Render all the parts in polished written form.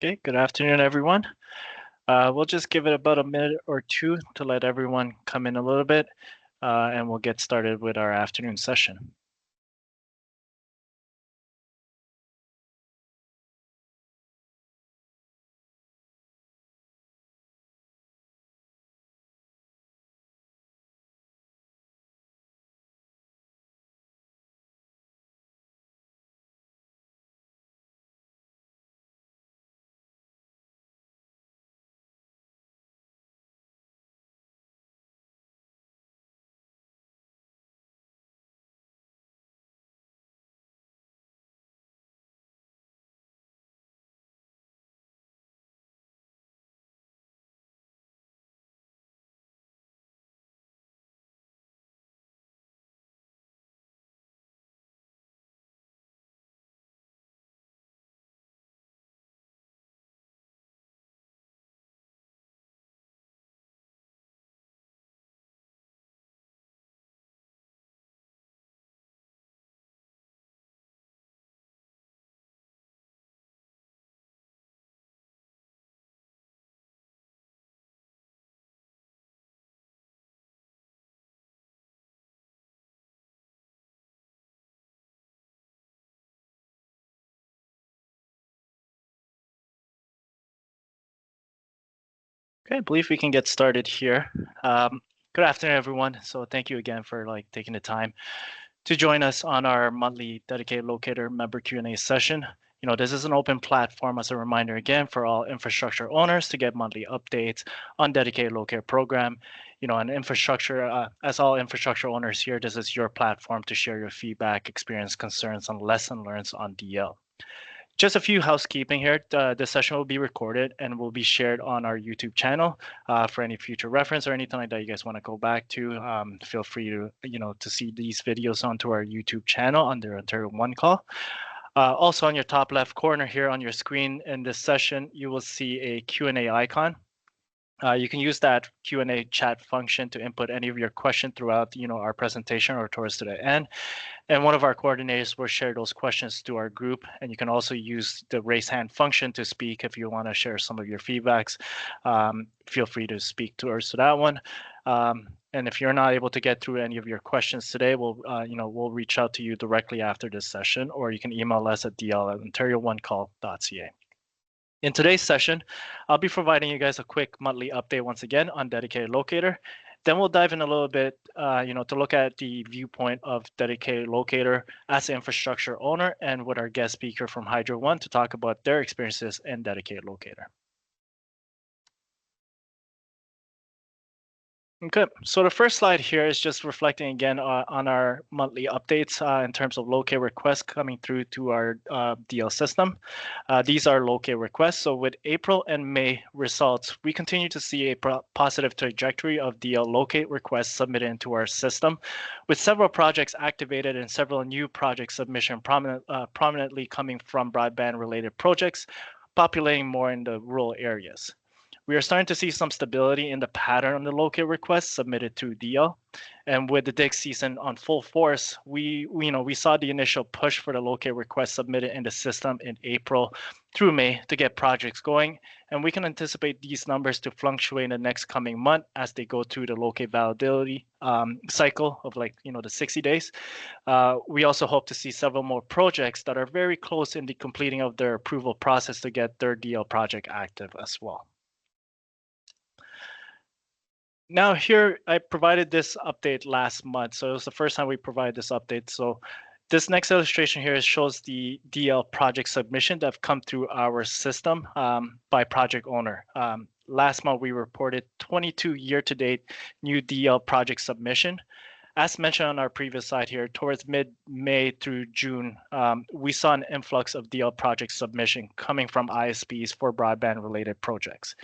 Okay, good afternoon, everyone. We'll just give it about a minute or two to let everyone come in a little bit, and we'll get started with our afternoon session. Okay, I believe we can get started here. Good afternoon, everyone. So thank you again for taking the time to join us on our monthly dedicated locator member Q&A session. This is an open platform as a reminder again for all infrastructure owners to get monthly updates on dedicated locator program. And infrastructure, as all infrastructure owners here, this is your platform to share your feedback, experience, concerns, and lesson learns on DL. Just a few housekeeping here. The session will be recorded and will be shared on our YouTube channel for any future reference or anything like that you guys want to go back to. Feel free to to see these videos onto our YouTube channel under Ontario One Call. Also on your top left corner here on your screen in this session, you will see a Q&A icon. You can use that Q&A chat function to input any of your questions throughout our presentation or towards to the end. And one of our coordinators will share those questions to our group. And you can also use the raise hand function to speak if you want to share some of your feedbacks. Feel free to speak to us to that one. And if you're not able to get through any of your questions today, we'll reach out to you directly after this session, or you can email us at dl@ontarioonecall.ca. In today's session, I'll be providing you guys a quick monthly update once again on dedicated locator. Then we'll dive in a little bit, to look at the viewpoint of dedicated locator as an infrastructure owner, and with our guest speaker from Hydro One to talk about their experiences in dedicated locator. Okay, so the first slide here is just reflecting again on our monthly updates in terms of locate requests coming through to our DL system. These are locate requests. So with April and May results, we continue to see a positive trajectory of DL locate requests submitted into our system, with several projects activated and several new project submission prominently coming from broadband-related projects, populating more in the rural areas. We are starting to see some stability in the pattern of the locate requests submitted to DL. And with the dig season on full force, we saw the initial push for the locate requests submitted in the system in April through May to get projects going. And we can anticipate these numbers to fluctuate in the next coming month as they go through the locate validity cycle of the 60 days. We also hope to see several more projects that are very close in the completing of their approval process to get their DL project active as well. Now here, I provided this update last month. So it was the first time we provided this update. So this next illustration here shows the DL project submission that have come through our system by project owner. Last month, we reported 22 year-to-date new DL project submission. As mentioned on our previous slide here, towards mid-May through June, we saw an influx of DL project submission coming from ISPs for broadband-related projects.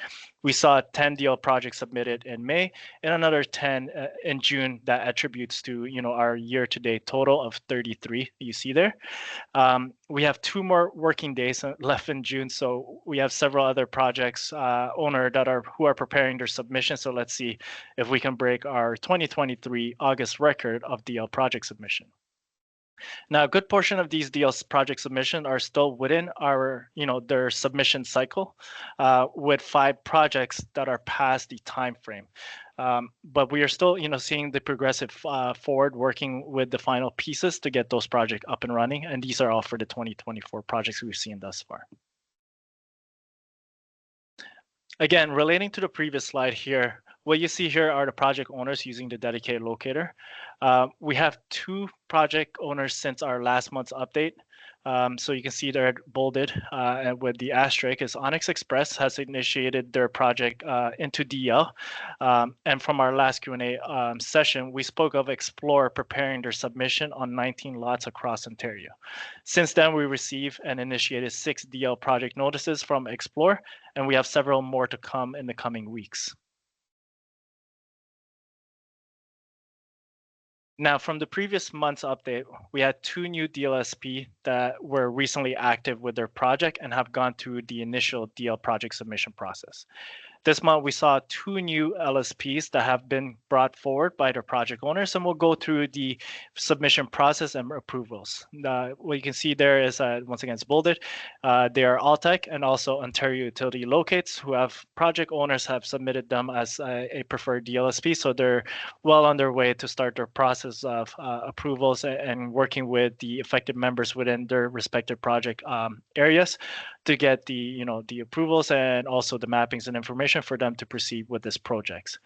We saw 10 DL projects submitted in May and another 10 in June. That attributes to our year-to-date total of 33 you see there. We have 2 more working days left in June, so we have several other projects who are preparing their submission. So let's see if we can break our 2023 August record of DL project submission. Now, a good portion of these deals project submission are still within our, their submission cycle, with 5 projects that are past the time frame. But we are still, seeing the progressive forward, working with the final pieces to get those projects up and running. And these are all for the 2024 projects we've seen thus far. Again, relating to the previous slide here, what you see here are the project owners using the dedicated locator. We have 2 project owners since our last month's update. So you can see they're bolded with the asterisk is Onyx Express has initiated their project into DL. And from our last Q&A session, we spoke of Explore preparing their submission on 19 lots across Ontario. Since then, we received and initiated 6 DL project notices from Explore, and we have several more to come in the coming weeks. Now, from the previous month's update, we had 2 new DLSP that were recently active with their project and have gone through the initial DL project submission process. This month, we saw 2 new LSPs that have been brought forward by their project owners, and we'll go through the submission process and approvals. What you can see there is, once again, it's bolded. They are Altec and also Ontario Utility Locates, who have project owners have submitted them as a preferred DLSP, so they're well on their way to start their process of approvals and working with the affected members within their respective project areas to get the the approvals and also the mappings and information for them to proceed with this project.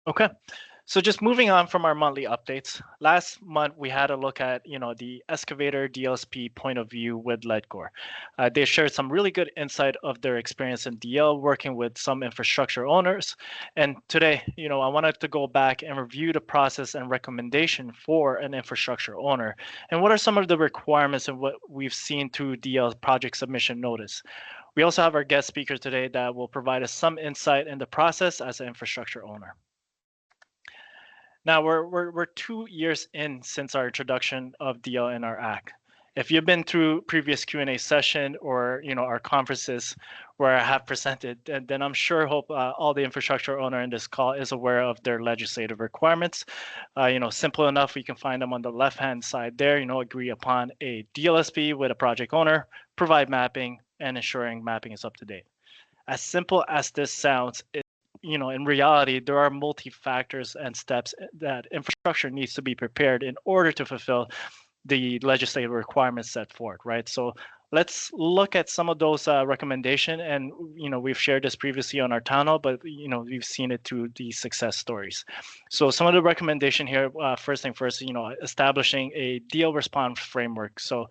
Okay. So just moving on from our monthly updates, last month we had a look at the excavator DLSP point of view with Ledcor. They shared some really good insight of their experience in DL working with some infrastructure owners. And today, I wanted to go back and review the process and recommendation for an infrastructure owner. And what are some of the requirements and what we've seen through DL project submission notice. We also have our guest speaker today that will provide us some insight in the process as an infrastructure owner. Now we're 2 years in since our introduction of DL in our ACT. If you've been through previous Q&A session or our conferences where I have presented, then I'm sure hope all the infrastructure owner in this call is aware of their legislative requirements. Simple enough, we can find them on the left-hand side there. Agree upon a DLSP with a project owner, provide mapping, and ensuring mapping is up to date. As simple as this sounds, in reality, there are multi-factors and steps that infrastructure needs to be prepared in order to fulfill the legislative requirements set forth, right? So let's look at some of those recommendations. And, we've shared this previously on our town hall, but, we've seen it through the success stories. So some of the recommendation here, first thing first, establishing a deal response framework. So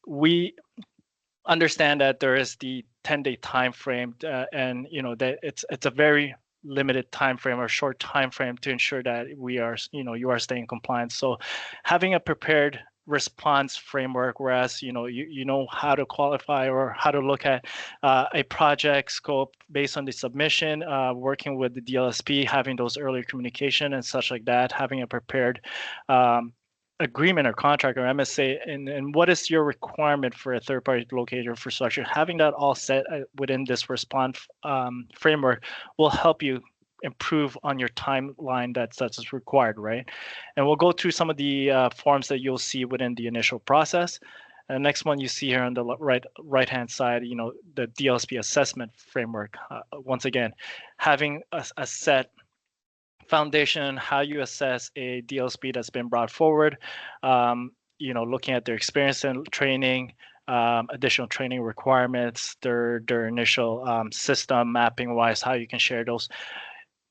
we understand that there is the 10-day time frame, and that it's a very limited time frame or short time frame to ensure that we are you are staying compliant. So having a prepared response framework, whereas you know how to qualify or how to look at a project scope based on the submission, working with the DLSP, having those earlier communication and such like that, having a prepared agreement or contract or MSA, and what is your requirement for a third-party locator infrastructure, having that all set within this response framework will help you improve on your timeline that's required, right? And we'll go through some of the forms that you'll see within the initial process. And the next one you see here on the right-hand side, the DLSP assessment framework. Once again, having a set foundation, how you assess a DLSP that's been brought forward, looking at their experience and training, additional training requirements, their initial system mapping wise, how you can share those.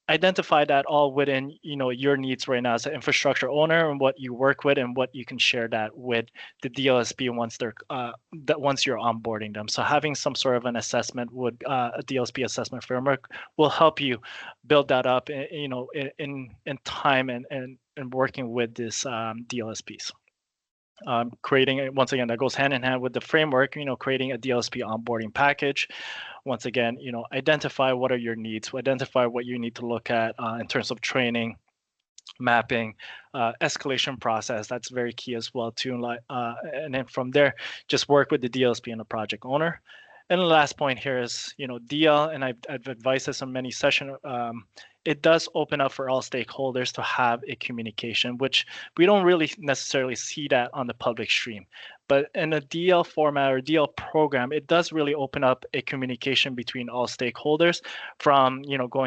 Identify that all within your needs right now as an infrastructure owner and what you work with and what you can share that with the DLSP once you're onboarding them. So having some sort of an assessment would a DLSP assessment framework will help you build that up in time and working with this DLSPs. Creating, once again, that goes hand in hand with the framework, creating a DLSP onboarding package. Once again, identify what are your needs, identify what you need to look at in terms of training, mapping, escalation process. That's very key as well too. And then from there, just work with the DLSP and the project owner. And the last point here is, DL, and I've advised this on many sessions. It does open up for all stakeholders to have a communication, which we don't really necessarily see that on the public stream. But in a DL format or DL program, it does really open up a communication between all stakeholders, from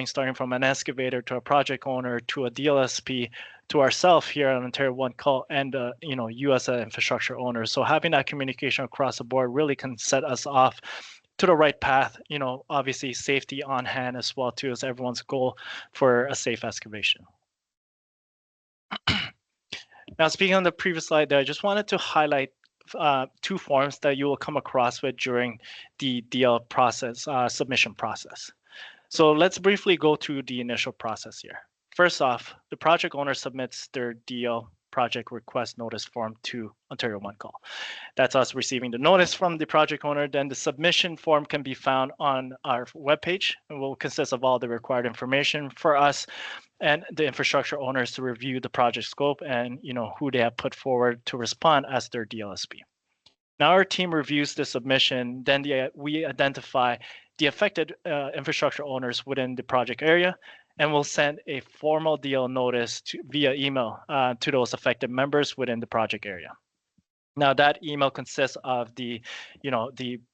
starting from an excavator to a project owner to a DLSP to ourselves here on Ontario One Call, and you as an infrastructure owner. So having that communication across the board really can set us off to the right path. Obviously safety on hand as well too, as everyone's goal for a safe excavation. Now, speaking on the previous slide there, I just wanted to highlight two forms that you will come across with during the DL process, submission process. So let's briefly go through the initial process here. First off, the project owner submits their DL project request notice form to Ontario One Call. That's us receiving the notice from the project owner. Then the submission form can be found on our webpage and will consist of all the required information for us and the infrastructure owners to review the project scope and who they have put forward to respond as their DLSP. Now our team reviews the submission, then we identify the affected infrastructure owners within the project area, and we'll send a formal DL notice via email to those affected members within the project area. Now that email consists of the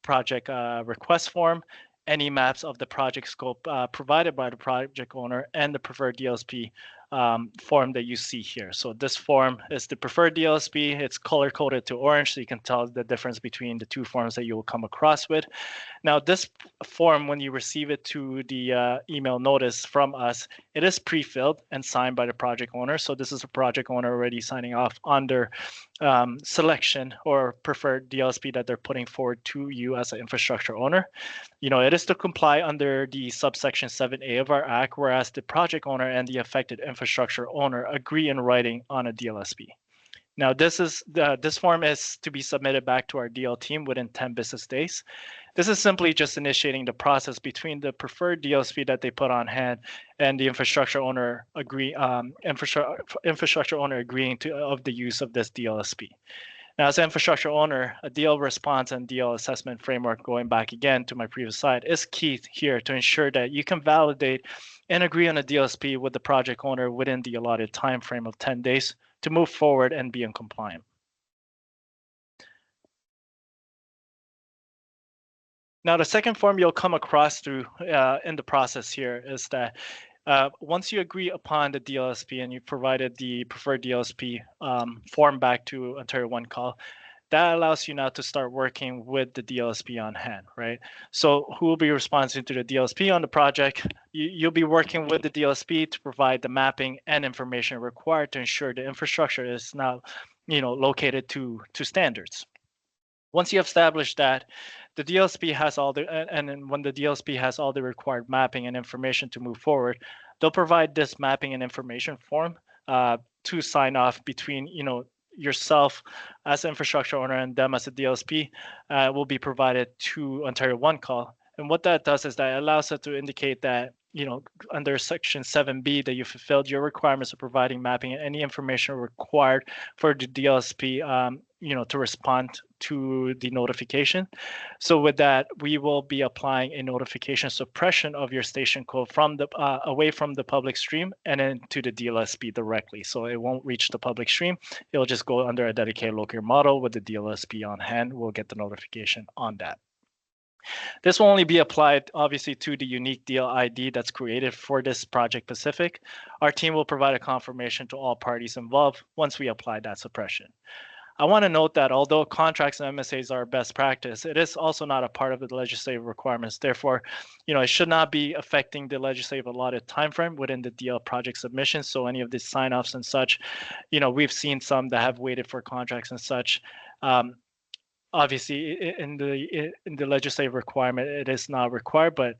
project request form, any maps of the project scope provided by the project owner, and the preferred DLSP form that you see here. So this form is the preferred DLSP. It's color coded to orange, so you can tell the difference between the two forms that you will come across with. Now this form, when you receive it to the email notice from us, it is pre-filled and signed by the project owner. So this is a project owner already signing off on their selection or preferred DLSP that they're putting forward to you as an infrastructure owner. It is to comply under the subsection 7A of our act, whereas the project owner and the affected infrastructure owner agree in writing on a DLSP. Now, this form is to be submitted back to our DL team within 10 business days. This is simply just initiating the process between the preferred DLSP that they put on hand and the infrastructure owner infrastructure owner agreeing of the use of this DLSP. Now, as an infrastructure owner, a DL response and DL assessment framework, going back again to my previous slide, is key here to ensure that you can validate and agree on a DLSP with the project owner within the allotted time frame of 10 days to move forward and be in compliance. Now, the second form you'll come across through in the process here is that once you agree upon the DLSP and you provided the preferred DLSP form back to Ontario One Call, that allows you now to start working with the DLSP on hand, right? So who will be responsive to the DLSP on the project? You'll be working with the DLSP to provide the mapping and information required to ensure the infrastructure is now, located to standards. Once you establish that, the DLSP has all the, and then when the DLSP has all the required mapping and information to move forward, they'll provide this mapping and information form to sign off between, yourself as an infrastructure owner and them as a DLSP will be provided to Ontario One Call. And what that does is that it allows us to indicate that, under section 7B, that you fulfilled your requirements of providing mapping and any information required for the DLSP, to respond to the notification. So with that, we will be applying a notification suppression of your station code from the away from the public stream and into the DLSP directly. So it won't reach the public stream. It'll just go under a dedicated locator model with the DLSP on hand. We'll get the notification on that. This will only be applied, obviously, to the unique DL ID that's created for this project specific. Our team will provide a confirmation to all parties involved once we apply that suppression. I want to note that although contracts and MSAs are best practice, it is also not a part of the legislative requirements. Therefore, it should not be affecting the legislative allotted timeframe within the DL project submission. So any of these sign-offs and such, we've seen some that have waited for contracts and such. Obviously, in the legislative requirement, it is not required, but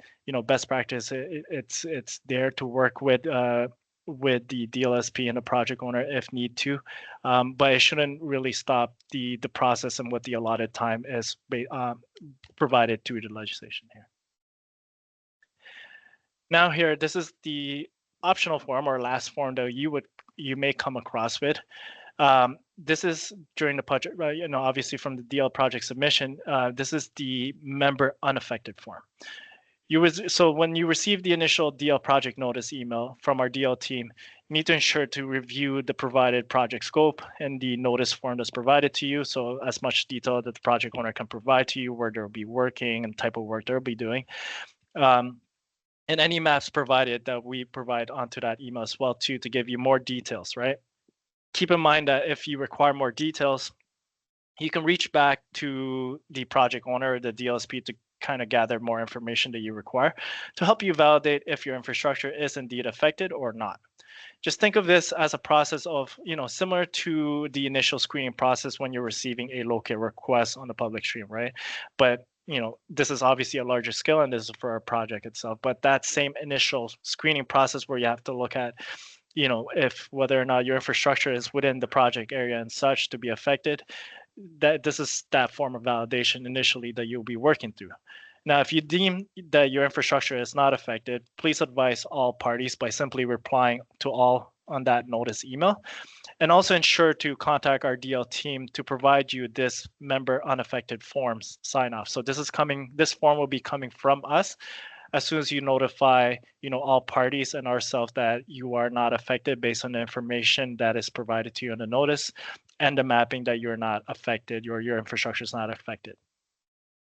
best practice, it's there to work with the DLSP and the project owner if need to, but it shouldn't really stop the process and what the allotted time is provided to the legislation here. Now here, this is the optional form or last form that you may come across with. This is during the project, right? Obviously from the DL project submission, this is the member unaffected form. So when you receive the initial DL project notice email from our DL team, you need to ensure to review the provided project scope and the notice form that's provided to you. So as much detail that the project owner can provide to you, where they'll be working and type of work they'll be doing. And any maps provided that we provide onto that email as well too, to give you more details, right? Keep in mind that if you require more details, you can reach back to the project owner or the DLSP to kind of gather more information that you require to help you validate if your infrastructure is indeed affected or not. Just think of this as a process of, similar to the initial screening process when you're receiving a Locator request on the public stream, right? But this is obviously a larger scale and this is for our project itself. But that same initial screening process where you have to look at, if whether or not your infrastructure is within the project area and such to be affected, that this is that form of validation initially that you'll be working through. Now, if you deem that your infrastructure is not affected, please advise all parties by simply replying to all on that notice email. And also ensure to contact our DL team to provide you this member unaffected forms sign off. So this form will be coming from us as soon as you notify, all parties and ourselves that you are not affected based on the information that is provided to you in the notice and the mapping that you're not affected, your infrastructure is not affected.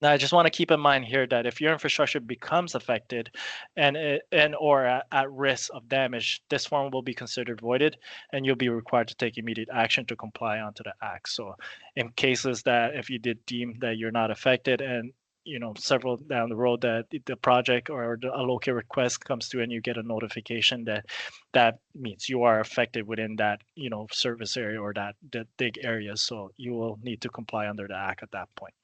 Now, I just want to keep in mind here that if your infrastructure becomes affected or at risk of damage, this form will be considered voided, and you'll be required to take immediate action to comply onto the act. So, in cases that if you did deem that you're not affected, and several down the road that the project or a Locator request comes through, and you get a notification that means you are affected within that service area or that big area, so you will need to comply under the act at that point.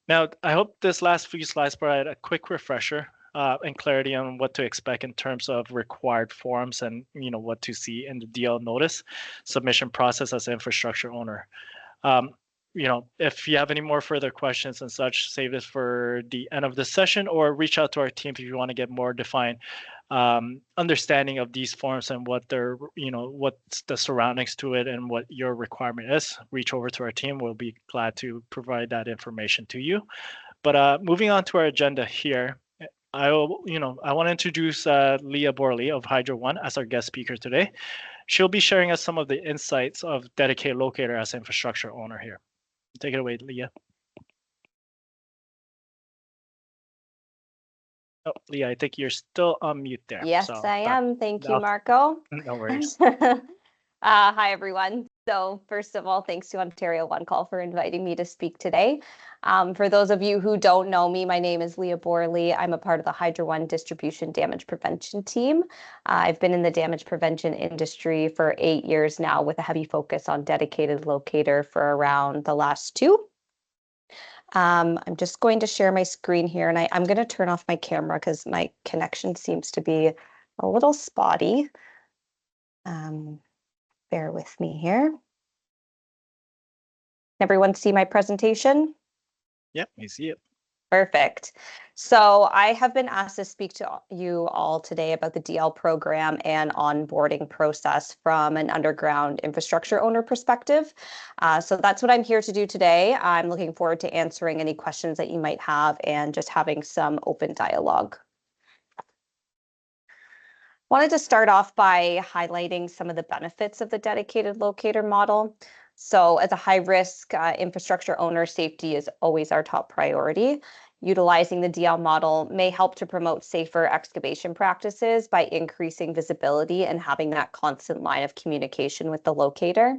Now, I hope this last few slides provide a quick refresher and clarity on what to expect in terms of required forms and what to see in the DL notice submission process as an infrastructure owner. If you have any more further questions and such, save this for the end of the session or reach out to our team if you want to get more defined understanding of these forms and what what's the surroundings to it and what your requirement is. Reach over to our team. We'll be glad to provide that information to you. But moving on to our agenda here, I want to introduce Leah Borley of Hydro One as our guest speaker today. She'll be sharing us some of the insights of dedicated Locator as infrastructure owner here. Take it away, Leah. Oh, Leah, I think you're still on mute there. Yes, I am. Thank you, Marco. No worries. Hi, everyone. So first of all, thanks to Ontario One Call for inviting me to speak today. For those of you who don't know me, my name is Leah Borley. I'm a part of the Hydro One distribution damage prevention team. I've been in the damage prevention industry for 8 years now with a heavy focus on dedicated Locator for around the last 2. I'm just going to share my screen here, and I'm going to turn off my camera because my connection seems to be a little spotty. Bear with me here. Everyone see my presentation? Yep, we see it. Perfect. So I have been asked to speak to you all today about the DL program and onboarding process from an underground infrastructure owner perspective. So that's what I'm here to do today. I'm looking forward to answering any questions that you might have and just having some open dialogue. Wanted to start off by highlighting some of the benefits of the dedicated Locator model. So as a high-risk infrastructure owner, safety is always our top priority. Utilizing the DL model may help to promote safer excavation practices by increasing visibility and having that constant line of communication with the locator.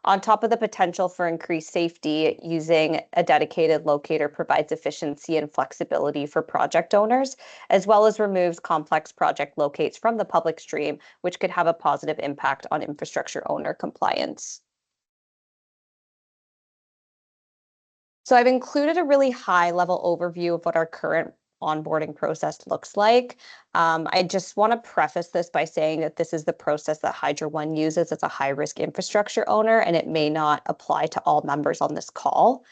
On top of the potential for increased safety, using a dedicated Locator provides efficiency and flexibility for project owners, as well as removes complex project locates from the public stream, which could have a positive impact on infrastructure owner compliance. So I've included a really high-level overview of what our current onboarding process looks like. I just want to preface this by saying that this is the process that Hydro One uses as a high-risk infrastructure owner, and it may not apply to all members on this call.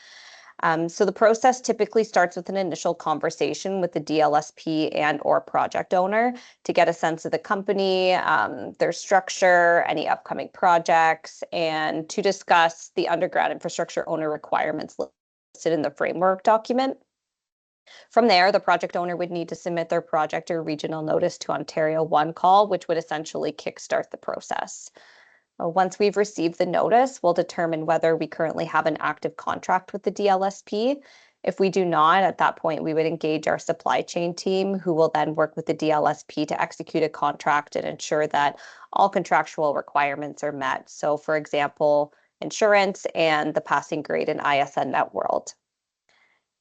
So the process typically starts with an initial conversation with the DLSP and or project owner to get a sense of the company, their structure, any upcoming projects, and to discuss the underground infrastructure owner requirements listed in the framework document. From there, the project owner would need to submit their project or regional notice to Ontario One Call, which would essentially kickstart the process. Once we've received the notice, we'll determine whether we currently have an active contract with the DLSP. If we do not, at that point, we would engage our supply chain team, who will then work with the DLSP to execute a contract and ensure that all contractual requirements are met. So, for example, insurance and the passing grade in ISN Net World.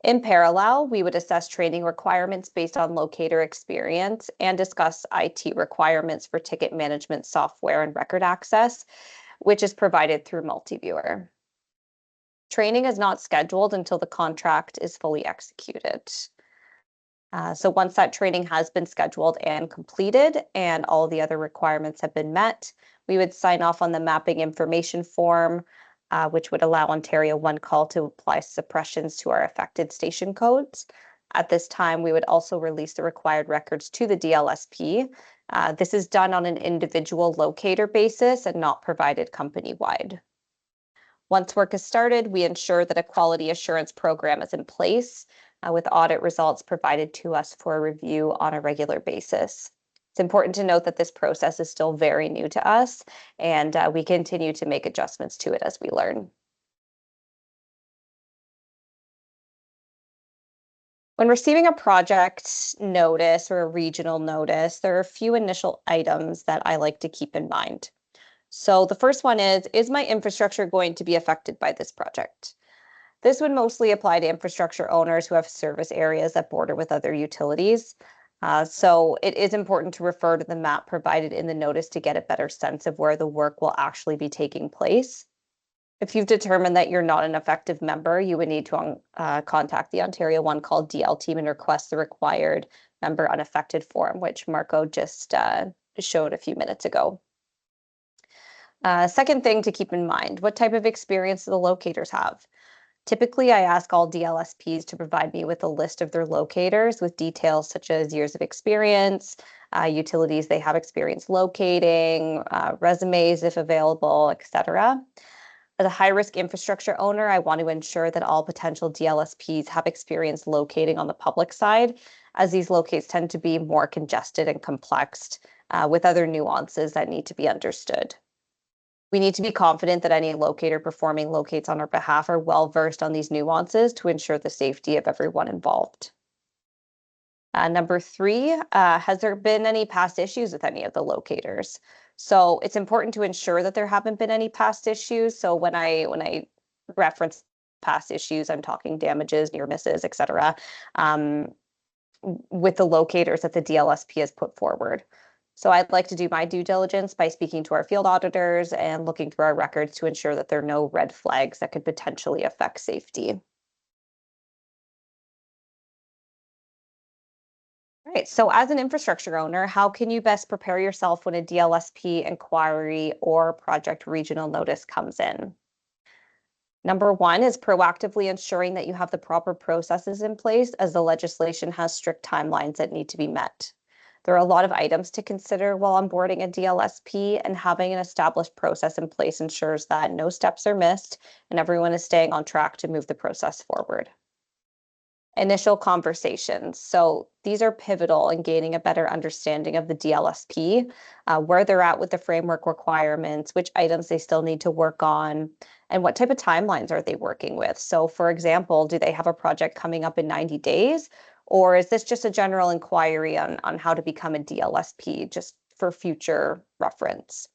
In parallel, we would assess training requirements based on locator experience and discuss IT requirements for ticket management software and record access, which is provided through Multiviewer. Training is not scheduled until the contract is fully executed. So once that training has been scheduled and completed and all the other requirements have been met, we would sign off on the mapping information form, which would allow Ontario One Call to apply suppressions to our affected station codes. At this time, we would also release the required records to the DLSP. This is done on an individual locator basis and not provided company-wide. Once work is started, we ensure that a quality assurance program is in place with audit results provided to us for review on a regular basis. It's important to note that this process is still very new to us, and we continue to make adjustments to it as we learn. When receiving a project notice or a regional notice, there are a few initial items that I like to keep in mind. So the first one is my infrastructure going to be affected by this project? This would mostly apply to infrastructure owners who have service areas that border with other utilities. So it is important to refer to the map provided in the notice to get a better sense of where the work will actually be taking place. If you've determined that you're not an effective member, you would need to contact the Ontario One Call DL team and request the required member unaffected form, which Marco just showed a few minutes ago. Second thing to keep in mind, what type of experience do the locators have? Typically, I ask all DLSPs to provide me with a list of their locators with details such as years of experience, utilities they have experience locating, resumes if available, etc. As a high-risk infrastructure owner, I want to ensure that all potential DLSPs have experience locating on the public side, as these locates tend to be more congested and complex with other nuances that need to be understood. We need to be confident that any locator performing locates on our behalf are well-versed on these nuances to ensure the safety of everyone involved. Number three, has there been any past issues with any of the locators? So it's important to ensure that there haven't been any past issues. So when I reference past issues, I'm talking damages, near misses, etc. With the locators that the DLSP has put forward. So I'd like to do my due diligence by speaking to our field auditors and looking through our records to ensure that there are no red flags that could potentially affect safety. All right, so as an infrastructure owner, how can you best prepare yourself when a DLSP inquiry or project regional notice comes in? Number one is proactively ensuring that you have the proper processes in place, as the legislation has strict timelines that need to be met. There are a lot of items to consider while onboarding a DLSP, and having an established process in place ensures that no steps are missed and everyone is staying on track to move the process forward. Initial conversations. So these are pivotal in gaining a better understanding of the DLSP, where they're at with the framework requirements, which items they still need to work on, and what type of timelines are they working with. So for example, do they have a project coming up in 90 days? Or is this just a general inquiry on how to become a DLSP, just for future reference?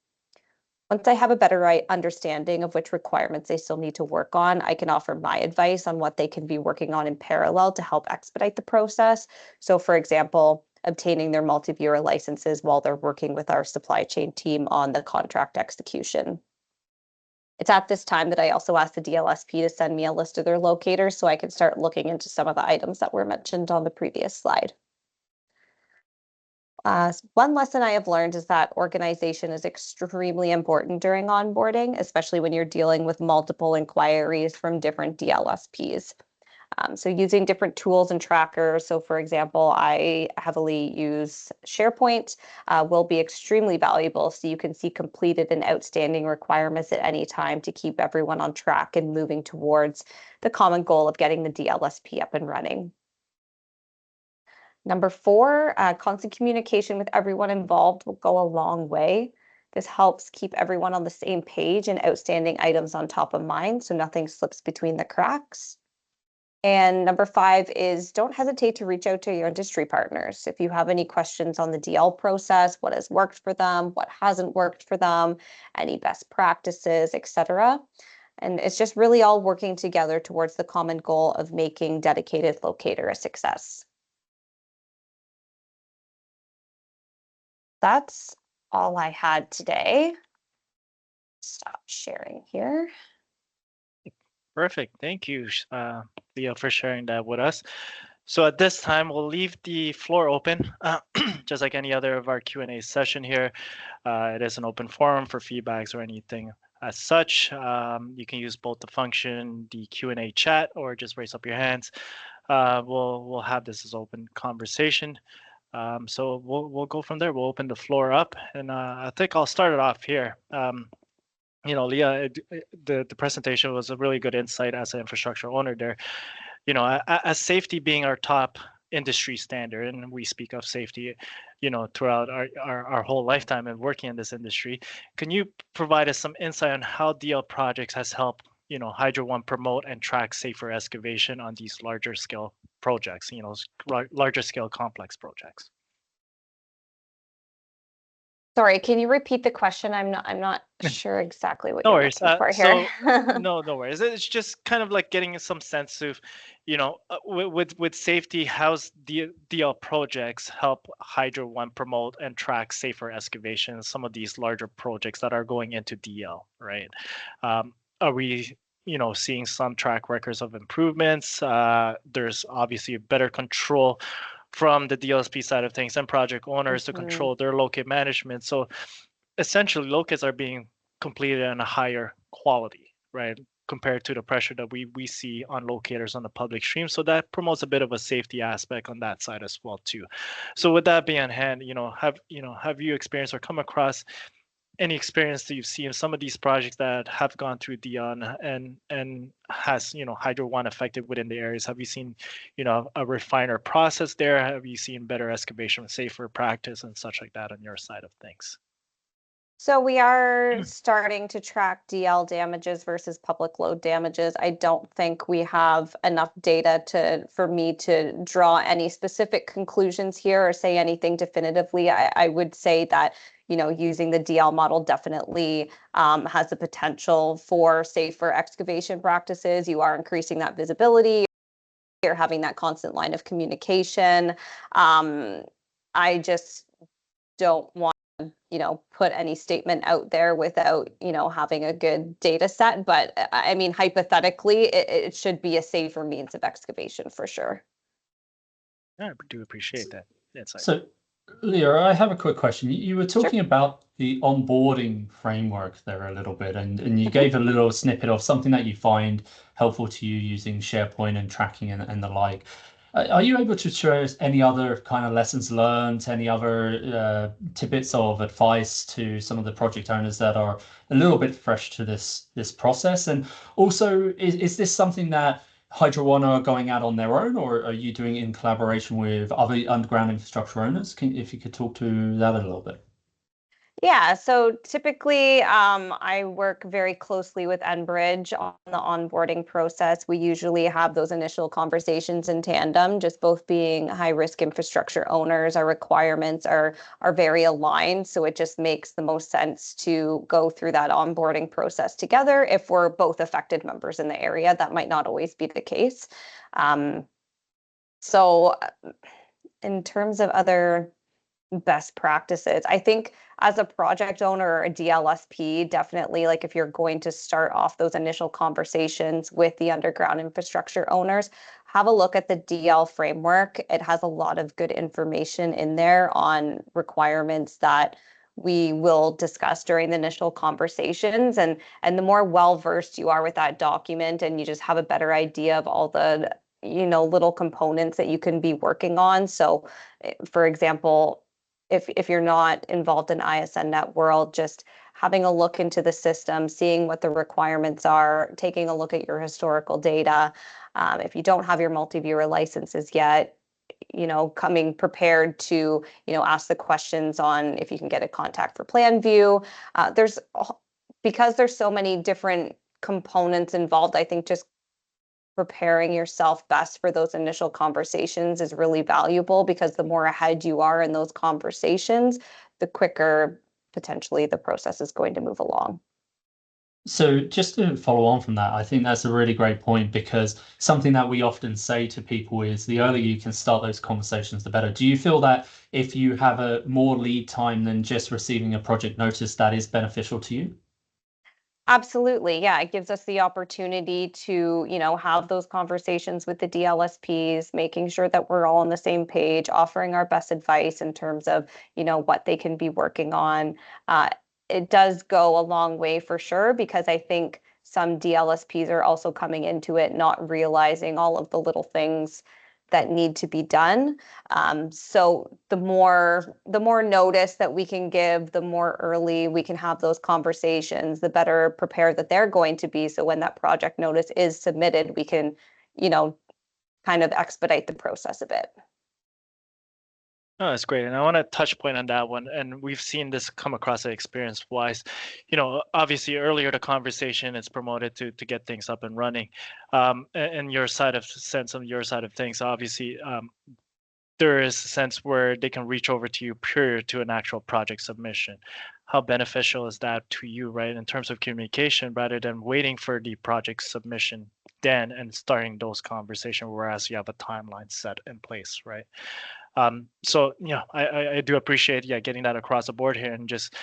Once I have a better understanding of which requirements they still need to work on, I can offer my advice on what they can be working on in parallel to help expedite the process. So for example, obtaining their multi-viewer licenses while they're working with our supply chain team on the contract execution. It's at this time that I also ask the DLSP to send me a list of their locators so I can start looking into some of the items that were mentioned on the previous slide. One lesson I have learned is that organization is extremely important during onboarding, especially when you're dealing with multiple inquiries from different DLSPs. So using different tools and trackers. So for example, I heavily use SharePoint, will be extremely valuable. So you can see completed and outstanding requirements at any time to keep everyone on track and moving towards the common goal of getting the DLSP up and running. Number 4, constant communication with everyone involved will go a long way. This helps keep everyone on the same page and outstanding items on top of mind so nothing slips between the cracks. And number 5 is don't hesitate to reach out to your industry partners. If you have any questions on the DL process, what has worked for them, what hasn't worked for them, any best practices, etc. And it's just really all working together towards the common goal of making dedicated locator a success. That's all I had today. Stop sharing here. Perfect. Thank you, Leah, for sharing that with us. So at this time, we'll leave the floor open, just like any other of our Q&A session here. It is an open forum for feedbacks or anything as such. You can use both the function, the Q&A chat, or just raise up your hands. We'll have this as open conversation. So we'll go from there. We'll open the floor up, and I think I'll start it off here. Leah, the presentation was a really good insight as an infrastructure owner there. As safety being our top industry standard, and we speak of safety, throughout our whole lifetime and working in this industry, can you provide us some insight on how DL projects has helped, Hydro One promote and track safer excavation on these larger scale projects, larger scale complex projects? Sorry, can you repeat the question? I'm not sure exactly what No you're worries. looking for here. No worries. It's just kind of like getting some sense of, with safety, how's DL projects help Hydro One promote and track safer excavation, some of these larger projects that are going into DL, right? Are we, seeing some track records of improvements? There's obviously a better control from the DLSP side of things and project owners to control their locate management. So essentially, locates are being completed in a higher quality, right? Compared to the pressure that we see on locators on the public stream. So that promotes a bit of a safety aspect on that side as well too. So with that being in hand, have you experienced or come across any experience that you've seen in some of these projects that have gone through Dion and has Hydro One affected within the areas? Have you seen a refiner process there? Have you seen better excavation, safer practice, and such like that on your side of things? So we are starting to track DL damages versus public load damages. I don't think we have enough data for me to draw any specific conclusions here or say anything definitively. I would say that, using the DL model definitely has the potential for safer excavation practices. You are increasing that visibility. You're having that constant line of communication. I just don't want put any statement out there without, having a good data set. But I mean, hypothetically, it should be a safer means of excavation for sure. Yeah, I do appreciate that insight. So, Leah, I have a quick question. You were talking Sure. about the onboarding framework there a little bit, and you gave a little snippet of something that you find helpful to you using SharePoint and tracking and the like. Are you able to share us any other kind of lessons learned, any other tidbits of advice to some of the project owners that are a little bit fresh to this process? And also, is this something that Hydro One are going out on their own, or are you doing it in collaboration with other underground infrastructure owners? If you could talk to that a little bit. Yeah, so typically I work very closely with Enbridge on the onboarding process. We usually have those initial conversations in tandem, just both being high-risk infrastructure owners. Our requirements are very aligned, so it just makes the most sense to go through that onboarding process together. If we're both affected members in the area, that might not always be the case. So in terms of other best practices, I think as a project owner or a DLSP, definitely like if you're going to start off those initial conversations with the underground infrastructure owners, have a look at the DL framework. It has a lot of good information in there on requirements that we will discuss during the initial conversations. And the more well-versed you are with that document and you just have a better idea of all the little components that you can be working on. So, for example, if you're not involved in ISN net world, just having a look into the system, seeing what the requirements are, taking a look at your historical data. If you don't have your multi-viewer licenses yet, coming prepared to, ask the questions on if you can get a contact for plan view. Because there's so many different components involved, I think just preparing yourself best for those initial conversations is really valuable, because the more ahead you are in those conversations, the quicker potentially the process is going to move along. So just to follow on from that, I think that's a really great point, because something that we often say to people is the earlier you can start those conversations, the better. Do you feel that if you have a more lead time than just receiving a project notice, that is beneficial to you? Absolutely. Yeah. It gives us the opportunity to, have those conversations with the DLSPs, making sure that we're all on the same page, offering our best advice in terms of, what they can be working on. It does go a long way for sure, because I think some DLSPs are also coming into it not realizing all of the little things that need to be done. So the more notice that we can give, the more early we can have those conversations, the better prepared that they're going to be. So when that project notice is submitted, we can, kind of expedite the process a bit. Oh, that's great. And I want to touch point on that one. And we've seen this come across experience wise. Obviously earlier the conversation is promoted to get things up and running. And your side of sense on your side of things, obviously, there is a sense where they can reach over to you prior to an actual project submission. How beneficial is that to you, right? In terms of communication, rather than waiting for the project submission then and starting those conversations, whereas you have a timeline set in place, right? So yeah, I do appreciate getting that across the board here, and just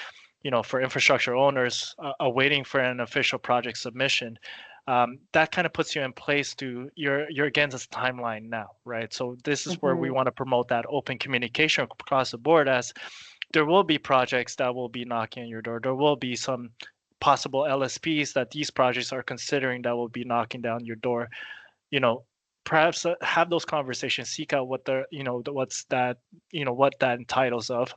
for infrastructure owners awaiting for an official project submission, that kind of puts you in place to you're against this timeline now, right? So this is where we want to promote that open communication across the board, as there will be projects that will be knocking on your door. There will be some possible LSPs that these projects are considering that will be knocking down your door. Perhaps have those conversations, seek out what what's that, what that entitles of.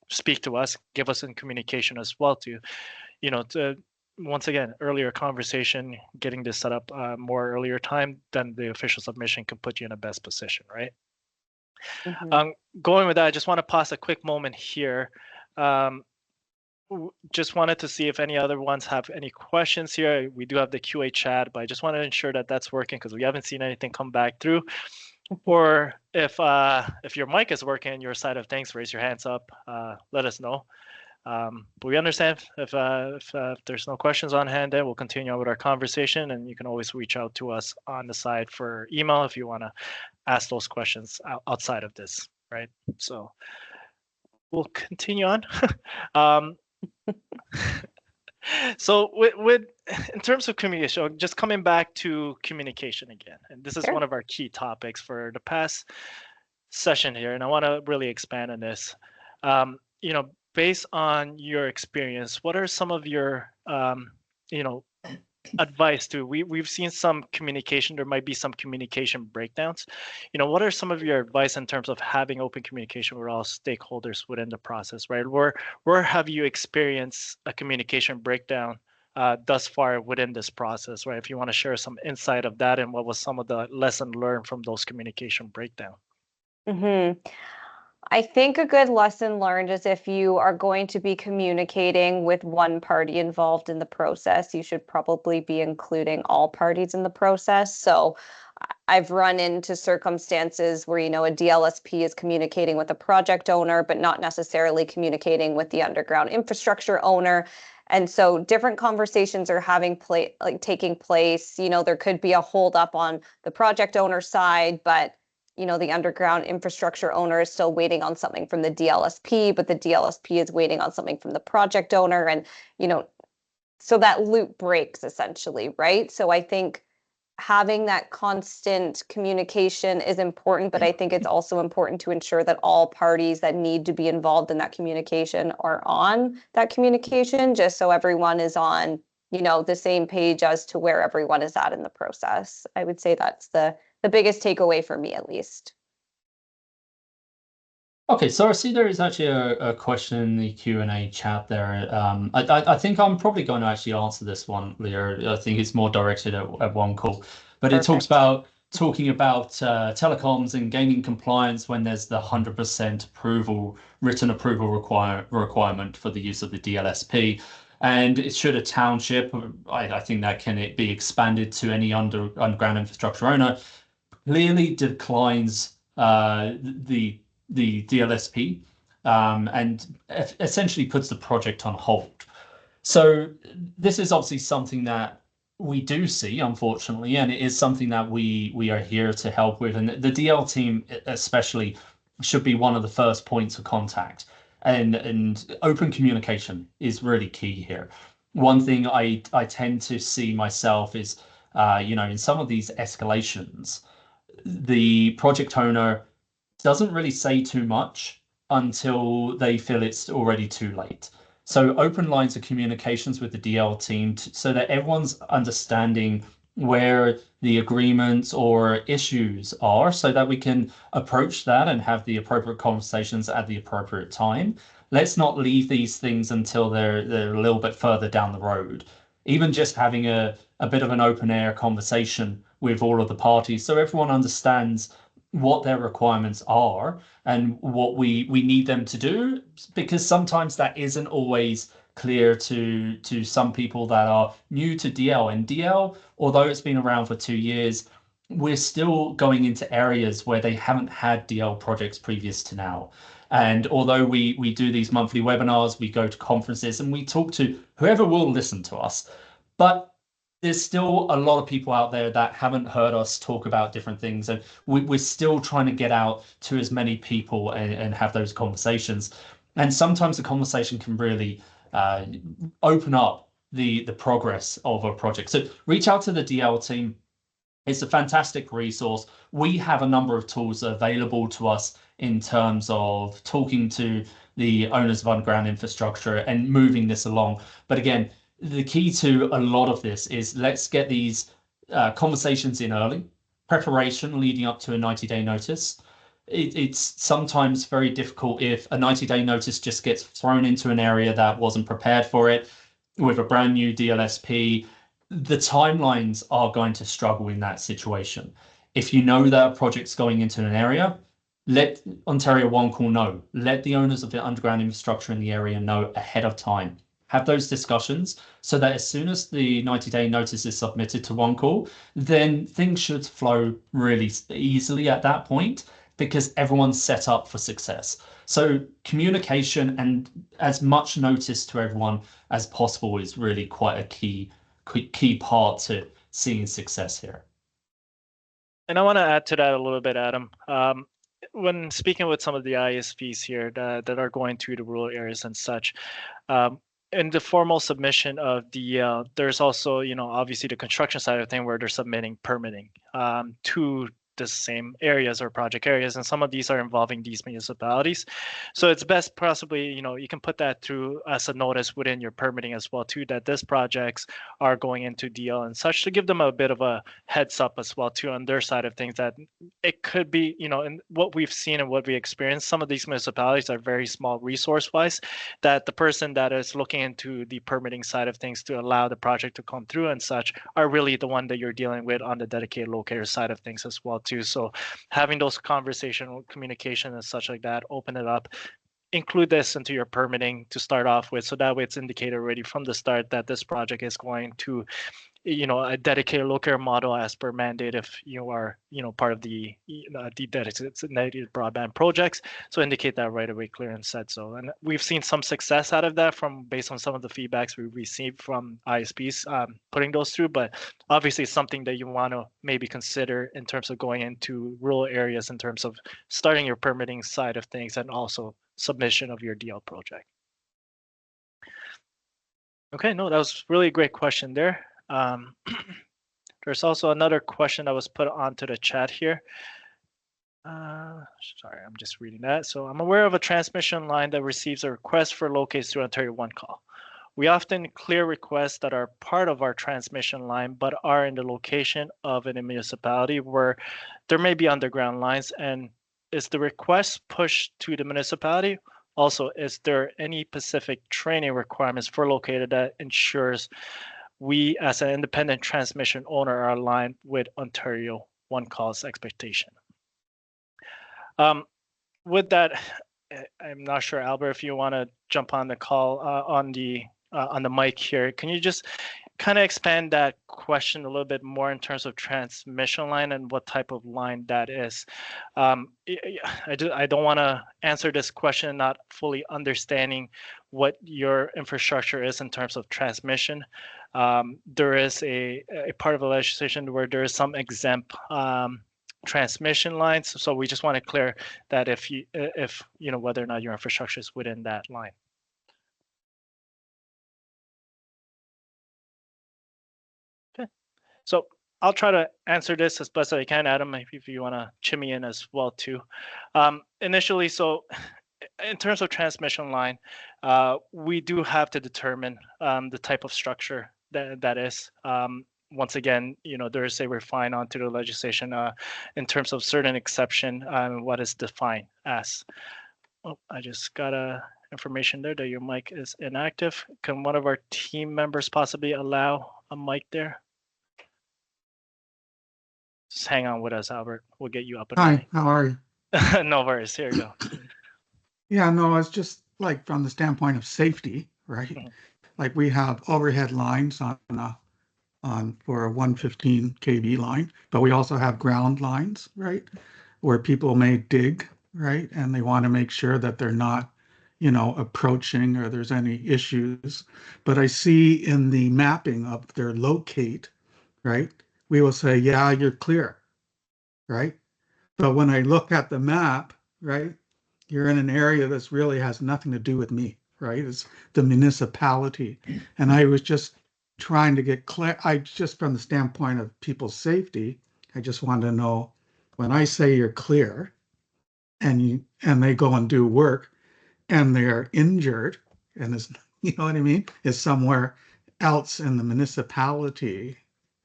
Speak to us, give us in communication as well to, to once again, earlier conversation, getting this set up more earlier time than the official submission can put you in a best position, right? Going with that, I just want to pause a quick moment here. Just wanted to see if any other ones have any questions here. We do have the QA chat, but I just want to ensure that that's working, because we haven't seen anything come back through. Or if your mic is working on your side of things, raise your hands up. Let us know. But we understand if there's no questions on hand, then we'll continue on with our conversation, and you can always reach out to us on the side for email if you want to ask those questions outside of this, right? So we'll continue on. So with in terms of communication, just coming back to communication again, and this is one of our key topics for the past session here, and I want to really expand on this. Based on your experience, what are some of your advice to we've seen some communication, there might be some communication breakdowns. What are some of your advice in terms of having open communication with all stakeholders within the process, right? Where have you experienced a communication breakdown thus far within this process, right? If you want to share some insight of that, and what was some of the lesson learned from those communication breakdown. I think a good lesson learned is, if you are going to be communicating with one party involved in the process, you should probably be including all parties in the process. So I've run into circumstances where, a DLSP is communicating with a project owner, but not necessarily communicating with the underground infrastructure owner. And so different conversations are taking place. There could be a holdup on the project owner side, but the underground infrastructure owner is still waiting on something from the DLSP, but the DLSP is waiting on something from the project owner. And, so that loop breaks essentially, right? So I think having that constant communication is important, but I think it's also important to ensure that all parties that need to be involved in that communication are on that communication, just so everyone is on, the same page as to where everyone is at in the process. I would say that's the the biggest takeaway for me, at least. Okay, so I see there is actually a question in the Q&A chat there. I think I'm probably going to actually answer this one, Leah. I think it's more directed at one call, but it talks Perfect. talking about telecoms and gaining compliance when there's the 100% written approval requirement for the use of the DLSP. And it should a township, I think that can it be expanded to any underground infrastructure owner, clearly declines the DLSP and essentially puts the project on hold. So this is obviously something that we do see, unfortunately, and it is something that we are here to help with. And the DL team especially should be one of the first points of contact. And open communication is really key here. One thing I tend to see myself is, in some of these escalations, the project owner doesn't really say too much until they feel it's already too late. So open lines of communications with the DL team so that everyone's understanding where the agreements or issues are so that we can approach that and have the appropriate conversations at the appropriate time. Let's not leave these things until they're a little bit further down the road. Even just having a bit of an open air conversation with all of the parties so everyone understands what their requirements are and what we need them to do, because sometimes that isn't always clear to some people that are new to DL. And DL, although it's been around for 2 years, we're still going into areas where they haven't had DL projects previous to now. And although we do these monthly webinars, we go to conferences and we talk to whoever will listen to us, but there's still a lot of people out there that haven't heard us talk about different things, and we're still trying to get out to as many people and have those conversations. And sometimes the conversation can really open up the progress of a project. So reach out to the DL team. It's a fantastic resource. We have a number of tools available to us in terms of talking to the owners of underground infrastructure and moving this along. But again, the key to a lot of this is let's get these conversations in early, preparation leading up to a 90-day notice. It's sometimes very difficult if a 90-day notice just gets thrown into an area that wasn't prepared for it with a brand new DLSP. The timelines are going to struggle in that situation. If you know that a project's going into an area, let Ontario One Call know. Let the owners of the underground infrastructure in the area know ahead of time. Have those discussions so that as soon as the 90-day notice is submitted to One Call, then things should flow really easily at that point because everyone's set up for success. So communication and as much notice to everyone as possible is really quite a key part to seeing success here. And I want to add to that a little bit, Adam. When speaking with some of the ISPs here that are going through the rural areas and such, in the formal submission of the, there's also, obviously the construction side of thing where they're submitting permitting to the same areas or project areas, and some of these are involving these municipalities. So it's best possibly, you can put that through as a notice within your permitting as well too, that this projects are going into DL and such, to give them a bit of a heads up as well too on their side of things, that it could be, and what we've seen and what we experienced, some of these municipalities are very small resource wise, that the person that is looking into the permitting side of things to allow the project to come through and such are really the one that you're dealing with on the dedicated locator side of things as well too. So having those conversational communication and such like that, open it up, include this into your permitting to start off with, so that way it's indicated already from the start that this project is going to, a dedicated locator model as per mandate if you are, part of the dedicated broadband projects. So indicate that right away, clear and said so. And we've seen some success out of that based on some of the feedbacks we received from ISPs putting those through. But obviously it's something that you want to maybe consider in terms of going into rural areas, in terms of starting your permitting side of things and also submission of your DL project. Okay, no, that was really a great question there. There's also another question that was put onto the chat here. Sorry, I'm just reading that. So I'm aware of a transmission line that receives a request for locates through Ontario One Call. We often clear requests that are part of our transmission line, but are in the location of a municipality where there may be underground lines. And is the request pushed to the municipality? Also, is there any specific training requirements for Locator that ensures we, as an independent transmission owner, are aligned with Ontario One Call's expectation? With that, I'm not sure, Albert, if you want to jump on the call on the mic here. Can you just kind of expand that question a little bit more in terms of transmission line and what type of line that is? I don't want to answer this question not fully understanding what your infrastructure is in terms of transmission. There is a part of the legislation where there is some exempt transmission lines. So we just want to clear that if you know whether or not your infrastructure is within that line. Okay, so I'll try to answer this as best as I can. Adam, if you want to chime me in as well too. Initially, so in terms of transmission line, we do have to determine the type of structure that is. Once again, there is a refine onto the legislation in terms of certain exception, what is defined as. Oh, I just got information there that your mic is inactive. Can one of our team members possibly allow a mic there? Just hang on with us, Albert. We'll get you up and running. Hi, how are you? No worries. Here you go. Yeah, no, it's just like from the standpoint of safety, right? Mhm. Like we have overhead lines on for a 115 kV line, but we also have ground lines, right? Where people may dig, right? And they want to make sure that they're not, approaching or there's any issues. But I see in the mapping of their locate, right? We will say, yeah, you're clear, right? But when I look at the map, right, you're in an area that's really has nothing to do with me, right? It's the municipality. And I was just trying to get clear. I just from the standpoint of people's safety, I just wanted to know when I say you're clear and they go and do work and they're injured and is you know what I mean, is somewhere else in the municipality,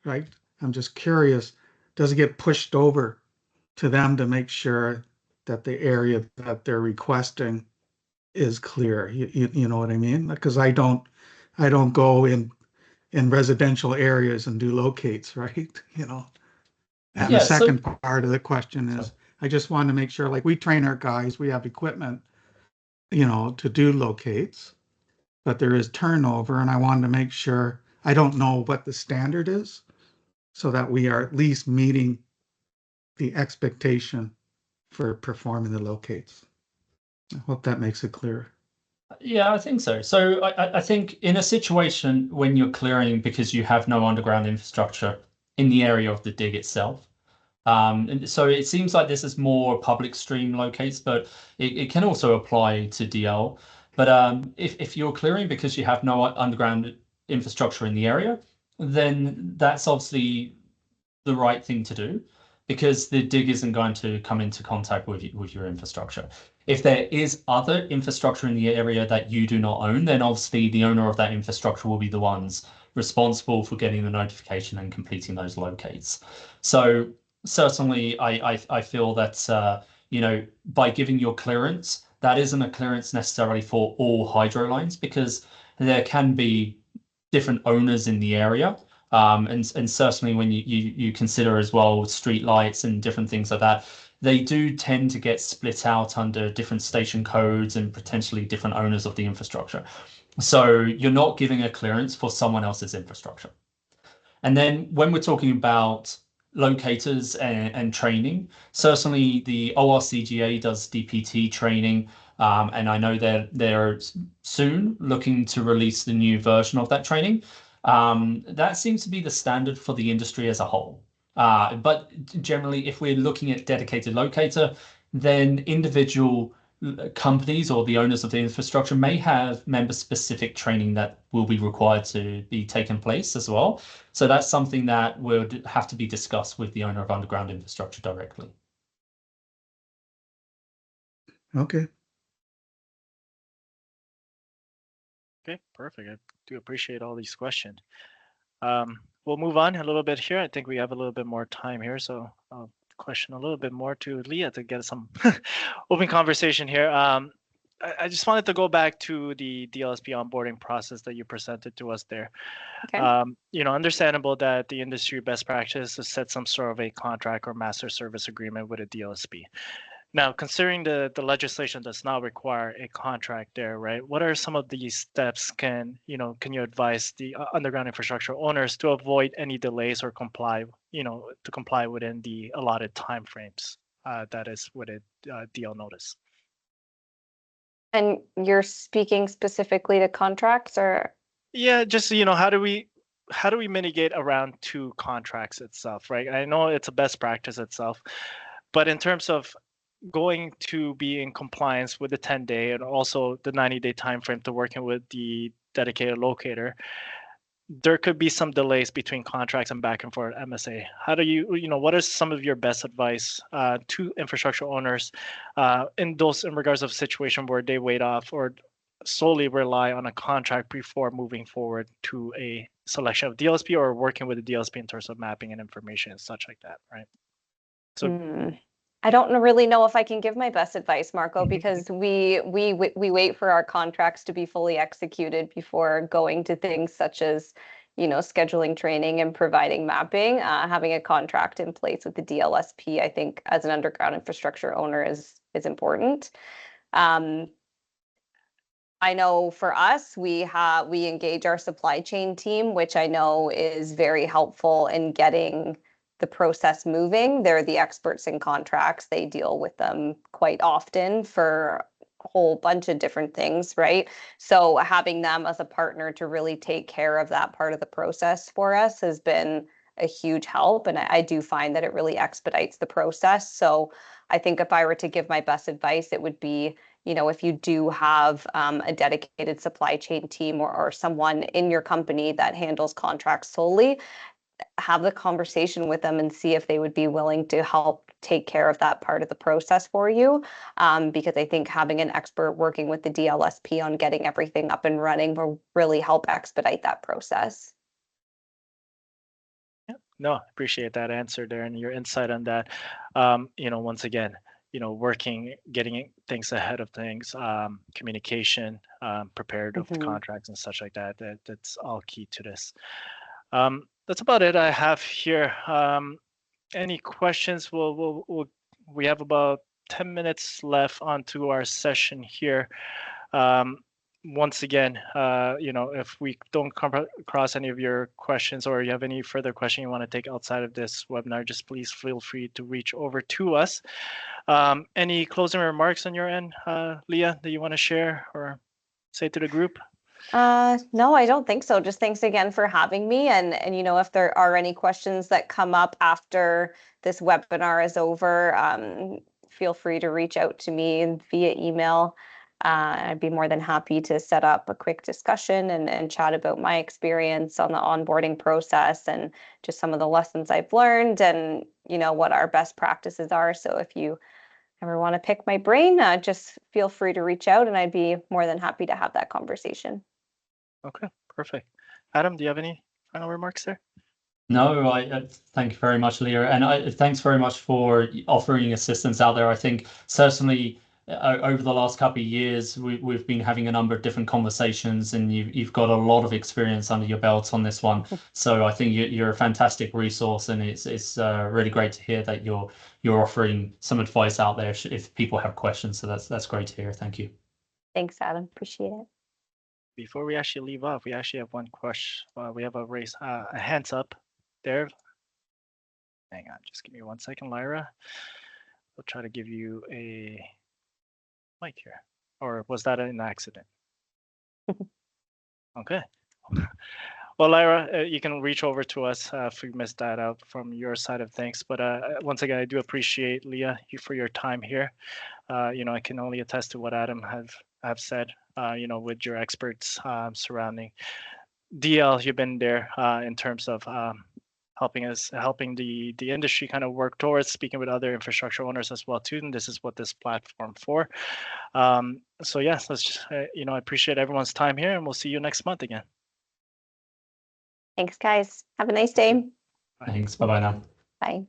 right? I'm just curious, does it get pushed over to them to make sure that the area that they're requesting is clear? You know what I mean? Because I don't go in residential areas and do locates, right? And the Yeah, so second part of the question is, I just want to make sure, like we train our guys, we have equipment, to do locates, but there is turnover, and I wanted to make sure, I don't know what the standard is, so that we are at least meeting the expectation for performing the locates. I hope that makes it clear. yeah, I think so. So I think in a situation when you're clearing because you have no underground infrastructure in the area of the dig itself, and so it seems like this is more public stream locates, but it can also apply to DL. But if you're clearing because you have no underground infrastructure in the area, then that's obviously the right thing to do because the dig isn't going to come into contact with your infrastructure. If there is other infrastructure in the area that you do not own, then obviously the owner of that infrastructure will be the ones responsible for getting the notification and completing those locates. So certainly I feel that by giving your clearance, that isn't a clearance necessarily for all hydro lines because there can be different owners in the area. And certainly when you consider as well street lights and different things like that, they do tend to get split out under different station codes and potentially different owners of the infrastructure. So you're not giving a clearance for someone else's infrastructure. And then when we're talking about locators and training, certainly the ORCGA does DPT training. And I know they're soon looking to release the new version of that training. That seems to be the standard for the industry as a whole. But generally, if we're looking at dedicated locator, then individual companies or the owners of the infrastructure may have member-specific training that will be required to be taken place as well. So that's something that would have to be discussed with the owner of underground infrastructure directly. Okay. Okay, perfect. I do appreciate all these questions. We'll move on a little bit here. I think we have a little bit more time here, so I'll question a little bit more to Leah to get some open conversation here. I just wanted to go back to the DLSP onboarding process that you presented to us there. Okay. Understandable that the industry best practice is to set some sort of a contract or master service agreement with a DLSP. Now, considering the legislation does not require a contract there, right? What are some of these steps can you advise the underground infrastructure owners to avoid any delays or comply within the allotted timeframes that is with a DL notice? And you're speaking specifically to contracts, or? Yeah, just how do we mitigate around two contracts itself, right? I know it's a best practice itself, but in terms of going to be in compliance with the 10-day and also the 90-day time frame to working with the dedicated locator, there could be some delays between contracts and back and forth MSA. How do what is some of your best advice to infrastructure owners in regards of situation where they wait off or solely rely on a contract before moving forward to a selection of DLSP or working with the DLSP in terms of mapping and information and such like that, right? So I don't really know if I can give my best advice, Marco, because we wait for our contracts to be fully executed before going to things such as, scheduling training and providing mapping. Having a contract in place with the DLSP, I think, as an underground infrastructure owner is important. I know for us, we engage our supply chain team, which I know is very helpful in getting the process moving. They're the experts in contracts. They deal with them quite often for a whole bunch of different things, right? So having them as a partner to really take care of that part of the process for us has been a huge help. And I do find that it really expedites the process. So I think if I were to give my best advice, it would be, if you do have a dedicated supply chain team or someone in your company that handles contracts solely, have the conversation with them and see if they would be willing to help take care of that part of the process for you. Because I think having an expert working with the DLSP on getting everything up and running will really help expedite that process. Yeah, no, I appreciate that answer there and your insight on that. Once again, getting things ahead of things, communication, prepared of contracts and such like that. That's all key to this. That's about it I have here. Any questions? We have about 10 minutes left onto our session here. Once again, if we don't come across any of your questions or you have any further question you want to take outside of this webinar, just please feel free to reach over to us. Any closing remarks on your end, Leah, that you want to share or say to the group? No, I don't think so. Just thanks again for having me. And if there are any questions that come up after this webinar is over, feel free to reach out to me via email. I'd be more than happy to set up a quick discussion and chat about my experience on the onboarding process and just some of the lessons I've learned and, what our best practices are. So if you ever want to pick my brain, just feel free to reach out and I'd be more than happy to have that conversation. Okay, perfect. Adam, do you have any final remarks there? No, I thank you very much, Leah, and thanks very much for offering assistance out there. I think certainly over the last couple of years, we've been having a number of different conversations, and you've got a lot of experience under your belt on this one. So I think you're a fantastic resource, and it's really great to hear that you're offering some advice out there if people have questions. So that's great to hear. Thank you. Thanks, Adam. Appreciate it. Before we actually leave off, we actually have one question. We have a hands up there. Hang on, just give me 1 second, Lyra. I'll try to give you a mic here. Or was that an accident? Okay. Well, Lyra, you can reach over to us if we missed that out from your side of things. But once again, I do appreciate, Leah, you for your time here. I can only attest to what Adam have said, with your experts surrounding DL. You've been there in terms of helping the industry kind of work towards speaking with other infrastructure owners as well too. And this is what this platform for. So yes, let's just, I appreciate everyone's time here, and we'll see you next month again. Thanks, guys. Have a nice day. Thanks. Bye bye now. Bye.